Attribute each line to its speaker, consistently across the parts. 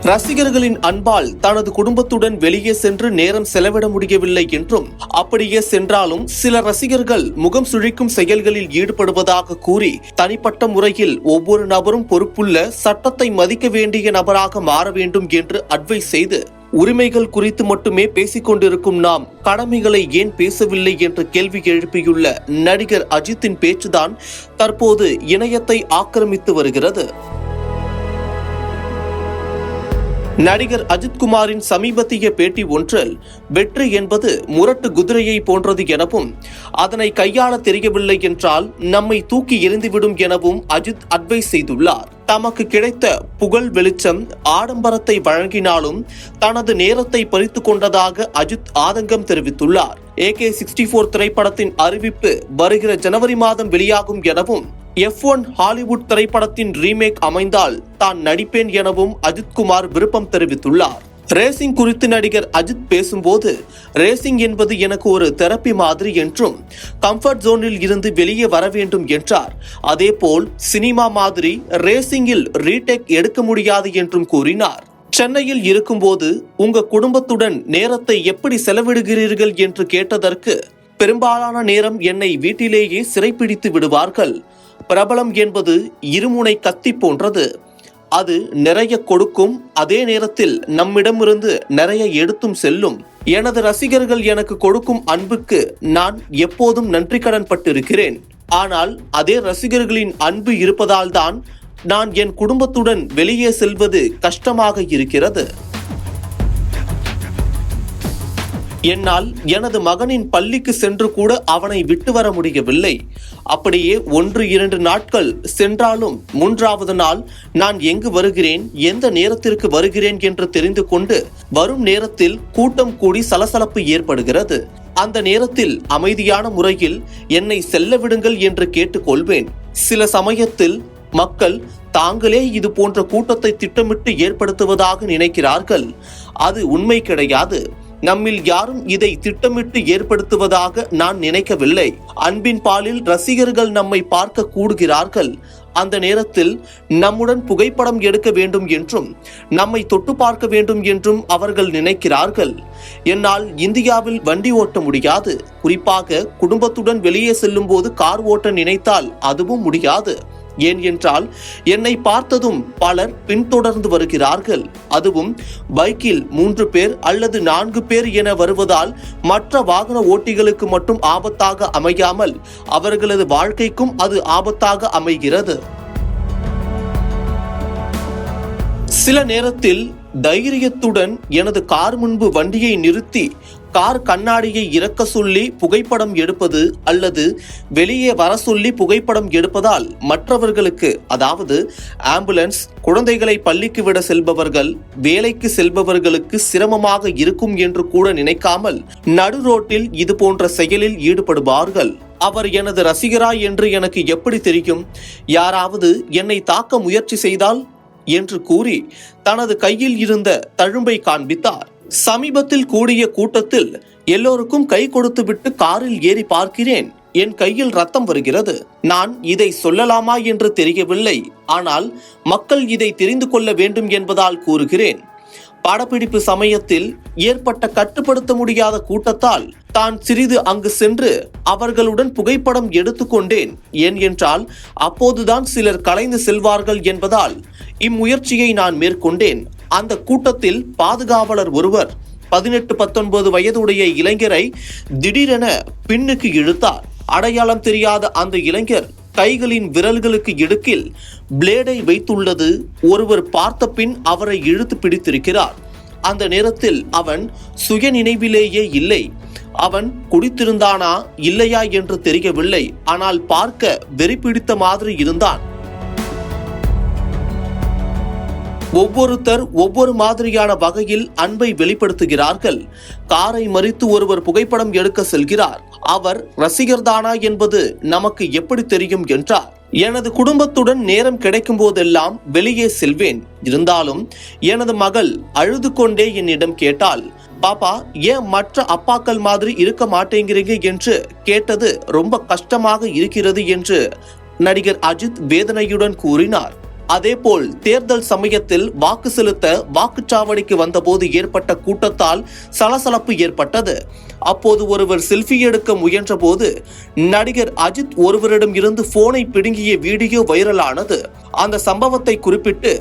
Speaker 1: ரசிகர்களின் அன்பால் தனது குடும்பத்துடன் வெளியே சென்று நேரம் செலவிட முடியவில்லை என்றும், அப்படியே சென்றாலும் சில ரசிகர்கள் முகம் சுழிக்கும் செயல்களில் ஈடுபடுவதாக கூறி தனிப்பட்ட முறையில் ஒவ்வொரு நபரும் பொறுப்புள்ள, சட்டத்தை மதிக்க வேண்டிய நபராக மாற வேண்டும் என்று அட்வைஸ் செய்து, உரிமைகள் குறித்து மட்டுமே பேசிக் கொண்டிருக்கும் நாம் கடமைகளை ஏன் பேசவில்லை என்று கேள்வி எழுப்பியுள்ள நடிகர் அஜித்தின் பேச்சுதான் தற்போது இணையத்தை ஆக்கிரமித்து வருகிறது. நடிகர் அஜித்குமாரின் சமீபத்திய பேட்டி ஒன்றில் வெற்றி என்பது முரட்டு குதிரையை போன்றது எனவும், அதனை கையாள தெரியவில்லை என்றால் நம்மை தூக்கி எறிந்துவிடும் எனவும் அஜித் அட்வைஸ் செய்துள்ளார். தமக்கு கிடைத்த புகழ், வெளிச்சம், ஆடம்பரத்தை வழங்கினாலும் தனது நேரத்தை பறித்துக் கொண்டதாக அஜித் ஆதங்கம் தெரிவித்துள்ளார். AK-64 திரைப்படத்தின் அறிவிப்பு வருகிற ஜனவரி மாதம் வெளியாகும் எனவும், F1 ஹாலிவுட் திரைப்படத்தின் ரீமேக் அமைந்தால் தான் நடிப்பேன் எனவும் அஜித்குமார் விருப்பம் தெரிவித்துள்ளார். ரேசிங் குறித்து நடிகர் அஜித் பேசும்போது, ரேசிங் என்பது எனக்கு ஒரு தெரப்பி மாதிரி என்றும், கம்ஃபர்ட் ஜோனில் இருந்து வெளியே வர வேண்டும் என்றார். அதேபோல் சினிமா மாதிரி ரேசிங்கில் ரீடேக் எடுக்க முடியாது என்றும் கூறினார். சென்னையில் இருக்கும்போது உங்க குடும்பத்துடன் நேரத்தை எப்படி செலவிடுகிறீர்கள் என்று கேட்டதற்கு, பெரும்பாலான நேரம் என்னை வீட்டிலேயே சிறைப்பிடித்து விடுவார்கள். பிரபலம் என்பது இருமுனை கத்தி போன்றது. அது நிறைய கொடுக்கும், அதே நேரத்தில் நம்மிடமிருந்து நிறைய எடுத்தும் செல்லும். எனது ரசிகர்கள் எனக்கு கொடுக்கும் அன்புக்கு நான் எப்போதும் நன்றி கடன் பட்டிருக்கிறேன். ஆனால் அதே ரசிகர்களின் அன்பு இருப்பதால் தான் நான் என் குடும்பத்துடன் வெளியே செல்வது கஷ்டமாக இருக்கிறது. என்னால் எனது மகனின் பள்ளிக்கு சென்று கூட அவனை விட்டு வர முடியவில்லை. அப்படியே 1-2 நாட்கள் சென்றாலும் 3வது நாள் நான் எங்கு வருகிறேன், எந்த நேரத்திற்கு வருகிறேன் என்று தெரிந்து கொண்டு வரும் நேரத்தில் கூட்டம் கூடி சலசலப்பு ஏற்படுகிறது. அந்த நேரத்தில் அமைதியான முறையில் என்னை செல்ல விடுங்கள் என்று கேட்டுக்கொள்வேன். சில சமயத்தில் மக்கள் தாங்களே இது போன்ற கூட்டத்தை திட்டமிட்டு ஏற்படுத்துவதாக நினைக்கிறார்கள். அது உண்மை கிடையாது. நம்மில் யாரும் இதை திட்டமிட்டு ஏற்படுத்துவதாக நான் நினைக்கவில்லை. அன்பின் பாலில் ரசிகர்கள் நம்மை பார்க்க கூடுகிறார்கள். அந்த நேரத்தில் நம்முடன் புகைப்படம் எடுக்க வேண்டும் என்றும், நம்மை தொட்டு பார்க்க வேண்டும் என்றும் அவர்கள் நினைக்கிறார்கள். என்னால் இந்தியாவில் வண்டி ஓட்ட முடியாது. குறிப்பாக குடும்பத்துடன் வெளியே செல்லும் போது கார் ஓட்ட நினைத்தால் அதுவும் முடியாது. ஏன் என்றால் என்னை பார்த்ததும் பலர் பின்தொடர்ந்து வருகிறார்கள். அதுவும் பைக்கில் 3 பேர் அல்லது 4 பேர் என வருவதால் மற்ற வாகன ஓட்டிகளுக்கு மட்டும் ஆபத்தாக அமையாமல் அவர்களது வாழ்க்கைக்கும் அது ஆபத்தாக அமைகிறது. சில நேரத்தில் தைரியத்துடன் எனது கார் முன்பு வண்டியை நிறுத்தி கார் கண்ணாடியை இறக்க சொல்லி புகைப்படம் எடுப்பது அல்லது வெளியே வர சொல்லி புகைப்படம் எடுப்பதால் மற்றவர்களுக்கு, அதாவது ஆம்புலன்ஸ், குழந்தைகளை பள்ளிக்கு விட செல்பவர்கள், வேலைக்கு செல்பவர்களுக்கு சிரமமாக இருக்கும் என்று கூட நினைக்காமல் நடு ரோட்டில் இது போன்ற செயலில் ஈடுபடுவார்கள். அவர் எனது ரசிகரா என்று எனக்கு எப்படி தெரியும்? யாராவது என்னை தாக்க முயற்சி செய்தால் என்று கூறி தனது கையில் இருந்த தழும்பை காண்பித்தார். சமீபத்தில் கூடிய கூட்டத்தில் எல்லோருக்கும் கை கொடுத்துவிட்டு காரில் ஏறி பார்க்கிறேன். என் கையில் ரத்தம் வருகிறது. நான் இதை சொல்லலாமா என்று தெரியவில்லை. ஆனால் மக்கள் இதை தெரிந்து கொள்ள வேண்டும் என்பதால் கூறுகிறேன். படப்பிடிப்பு சமயத்தில் ஏற்பட்ட கட்டுப்படுத்த முடியாத கூட்டத்தால் தான் சிறிது அங்கு சென்று அவர்களுடன் புகைப்படம் எடுத்துக்கொண்டேன். ஏன் என்றால் அப்போதுதான் சிலர் கலைந்து செல்வார்கள் என்பதால் இம்முயற்சியை நான் மேற்கொண்டேன். அந்த கூட்டத்தில் பாதுகாவலர் ஒருவர் 18-19 வயதுடைய இளைஞரை திடீரென பின்னுக்கு இழுத்தார். அடையாளம் தெரியாத அந்த இளைஞர் கைகளின் விரல்களுக்கு இடுக்கில் பிளேடை வைத்துள்ளது ஒருவர் பார்த்த பின் அவரை இழுத்து பிடித்திருக்கிறார். அந்த நேரத்தில் அவன் சுய நினைவிலேயே இல்லை. அவன் குடித்திருந்தானா இல்லையா என்று தெரியவில்லை. ஆனால் பார்க்க வெறி பிடித்த மாதிரி இருந்தான். ஒவ்வொருத்தர் ஒவ்வொரு மாதிரியான வகையில் அன்பை வெளிப்படுத்துகிறார்கள். காரை மறித்து ஒருவர் புகைப்படம் எடுக்க செல்கிறார். அவர் ரசிகர்தானா என்பது நமக்கு எப்படி தெரியும் என்றார். எனது குடும்பத்துடன் நேரம் கிடைக்கும் போதெல்லாம் வெளியே செல்வேன். இருந்தாலும் எனது மகள் அழுது கொண்டே என்னிடம் கேட்டாள், பாப்பா ஏன் மற்ற அப்பாக்கள் மாதிரி இருக்க மாட்டேங்கிறீங்க என்று கேட்டது ரொம்ப கஷ்டமாக இருக்கிறது என்று நடிகர் அஜித் வேதனையுடன் கூறினார். அதேபோல் தேர்தல் சமயத்தில் வாக்கு செலுத்த வாக்குச்சாவடிக்கு வந்தபோது ஏற்பட்ட கூட்டத்தால் சலசலப்பு ஏற்பட்டது. அப்போது ஒருவர் செல்ஃபி எடுக்க முயன்ற போது நடிகர் அஜித் ஒருவரிடம் இருந்து போனை பிடுங்கிய வீடியோ வைரலானது. அந்த சம்பவத்தை குறிப்பிட்டு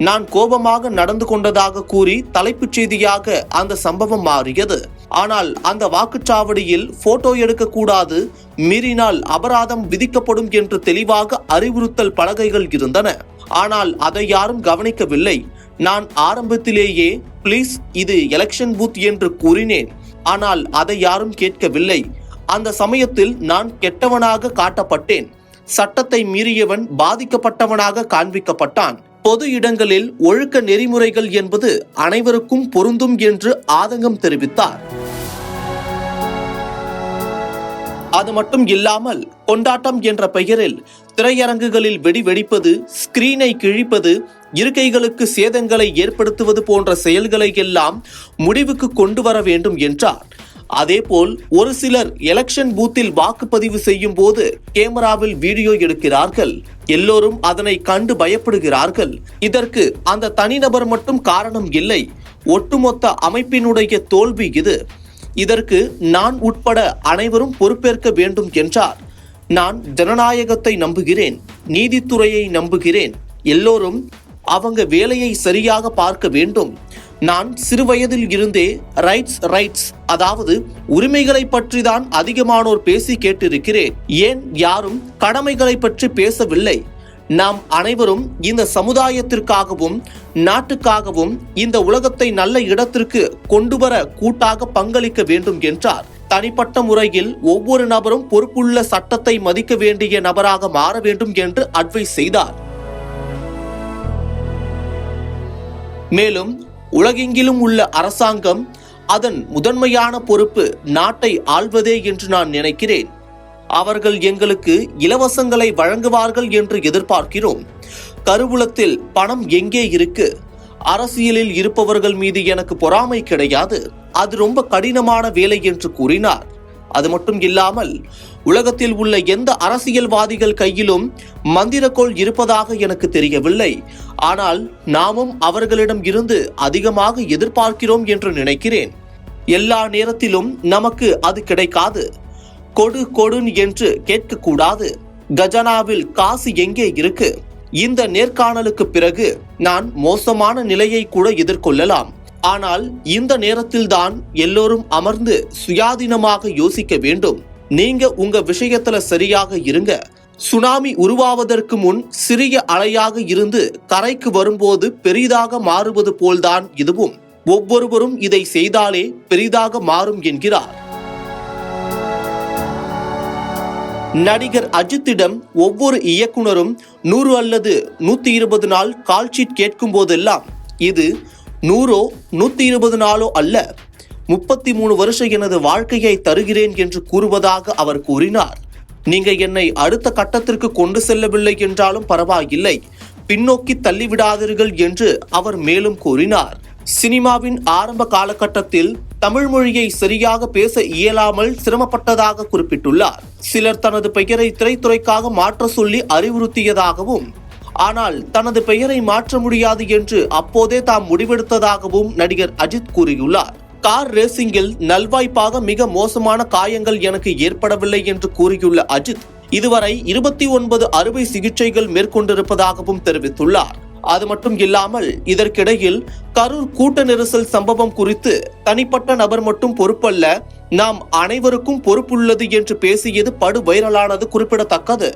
Speaker 1: நான் கோபமாக நடந்து கொண்டதாக கூறி தலைப்புச் செய்தியாக அந்த சம்பவம் மாறியது. ஆனால் அந்த வாக்குச்சாவடியில் போட்டோ எடுக்கக்கூடாது, மீறினால் அபராதம் விதிக்கப்படும் என்று தெளிவாக அறிவுறுத்தல் பலகைகள் இருந்தன. ஆனால் அதை யாரும் கவனிக்கவில்லை. நான் ஆரம்பத்திலேயே பிளீஸ் இது எலெக்ஷன் பூத் என்று கூறினேன். ஆனால் அதை யாரும் கேட்கவில்லை. அந்த சமயத்தில் நான் கெட்டவனாக காட்டப்பட்டேன். சட்டத்தை மீறியவன் பாதிக்கப்பட்டவனாக காண்பிக்கப்பட்டான். பொது இடங்களில் ஒழுக்க நெறிமுறைகள் என்பது அனைவருக்கும் பொருந்தும் என்று ஆதங்கம் தெரிவித்தார். அது மட்டும் இல்லாமல் கொண்டாட்டம் என்ற பெயரில் திரையரங்குகளில் வெடி வெடிப்பது, ஸ்கிரீனை கிழிப்பது, இருக்கைகளுக்கு சேதங்களை ஏற்படுத்துவது போன்ற செயல்களை எல்லாம் முடிவுக்கு கொண்டு வர வேண்டும் என்றார். அதேபோல் ஒரு சிலர் எலெக்ஷன் பூத்தில் வாக்குப்பதிவு செய்யும் போது கேமராவில் வீடியோ எடுக்கிறார்கள். எல்லோரும் அதனை கண்டு பயப்படுகிறார்கள். இதற்கு அந்த தனிநபர் மட்டும் காரணம் இல்லை, ஒட்டுமொத்த அமைப்பினுடைய தோல்வி இது. இதற்கு நான் உட்பட அனைவரும் பொறுப்பேற்க வேண்டும் என்றார். நான் ஜனநாயகத்தை நம்புகிறேன், நீதித்துறையை நம்புகிறேன். எல்லோரும் அவங்க வேலையை சரியாக பார்க்க வேண்டும். நான் சிறுவயதில் இருந்தே ரைட்ஸ் அதாவது உரிமைகளை பற்றி தான் அதிகமானோர் பேசி கேட்டிருக்கிறேன். ஏன் யாரும் கடமைகளை பற்றி பேசவில்லை? நாம் அனைவரும் இந்த சமுதாயத்திற்காகவும் நாட்டுக்காகவும் இந்த உலகத்தை நல்ல இடத்திற்கு கொண்டு வர கூட்டாக பங்களிக்க வேண்டும் என்றார். தனிப்பட்ட முறையில் ஒவ்வொரு நபரும் பொறுப்புள்ள சட்டத்தை மதிக்க வேண்டிய நபராக மாற வேண்டும் என்று அட்வைஸ் செய்தார். மேலும் உலகெங்கிலும் உள்ள அரசாங்கம் அதன் முதன்மையான பொறுப்பு நாட்டை ஆள்வதே என்று நான் நினைக்கிறேன். அவர்கள் எங்களுக்கு இலவசங்களை வழங்குவார்கள் என்று எதிர்பார்க்கிறோம். கருவூலத்தில் பணம் எங்கே இருக்கு? அரசியலில் இருப்பவர்கள் மீது எனக்கு பொறாமை கிடையாது. அது ரொம்ப கடினமான வேலை என்று கூறினார். அது மட்டும் இல்லாமல் உலகத்தில் உள்ள எந்த அரசியல்வாதிகள் கையிலும் மந்திரக்கோள் இருப்பதாக எனக்கு தெரியவில்லை. ஆனால் நாமும் அவர்களிடம் இருந்து அதிகமாக எதிர்பார்க்கிறோம் என்று நினைக்கிறேன். எல்லா நேரத்திலும் நமக்கு அது கிடைக்காது. கொடு என்று கேட்கக்கூடாது. கஜனாவில் காசு எங்கே இருக்கு? இந்த நேர்காணலுக்கு பிறகு நான் மோசமான நிலையை கூட எதிர்கொள்ளலாம். ஆனால் இந்த நேரத்தில் தான் எல்லோரும் அமர்ந்து சுயாதீனமாக யோசிக்க வேண்டும். நீங்க உங்க விஷயத்துல சரியாக இருங்க. சுனாமி உருவாவதற்கு முன் சிறிய அலையாக இருந்து கரைக்கு வரும்போது பெரிதாக மாறுவது போல்தான் இதுவும். ஒவ்வொருவரும் இதை செய்தாலே பெரிதாக மாறும் என்கிறார். நடிகர் அஜித்திடம் ஒவ்வொரு இயக்குனரும் 100 அல்லது 120 நாள் கால்ஷீட் கேட்கும் போதெல்லாம் இது 100 120 நாளோ அல்ல, 33 வருஷ எனது வாழ்க்கையை தருகிறேன் என்று கூறுவதாக அவர் கூறினார். நீங்க என்னை அடுத்த கட்டத்திற்கு கொண்டு செல்லவில்லை என்றாலும் பரவாயில்லை, பின்னோக்கி தள்ளிவிடாதீர்கள் என்று அவர் மேலும் கூறினார். சினிமாவின் ஆரம்ப காலகட்டத்தில் தமிழ் மொழியை சரியாக பேச இயலாமல் சிரமப்பட்டதாக குறிப்பிட்டுள்ளார். சிலர் தனது பெயரை திரைத்துறைக்காக மாற்ற சொல்லி அறிவுறுத்தியதாகவும், ஆனால் தனது பெயரை மாற்ற முடியாது என்று அப்போதே தாம் முடிவெடுத்ததாகவும் நடிகர் அஜித் கூறியுள்ளார். கார் ரேசிங்கில் நல்வாய்ப்பாக மிக மோசமான காயங்கள் எனக்கு ஏற்படவில்லை என்று கூறியுள்ள அஜித் இதுவரை 29 அறுவை சிகிச்சைகள் மேற்கொண்டிருப்பதாகவும் தெரிவித்துள்ளார். அது மட்டும் இல்லாமல் இதற்கிடையில் கரூர் கூட்ட நெரிசல் சம்பவம் குறித்து தனிப்பட்ட நபர் மட்டும் பொறுப்பல்ல, நாம் அனைவருக்கும் பொறுப்புள்ளது என்று பேசியது படு வைரலானது குறிப்பிடத்தக்கது.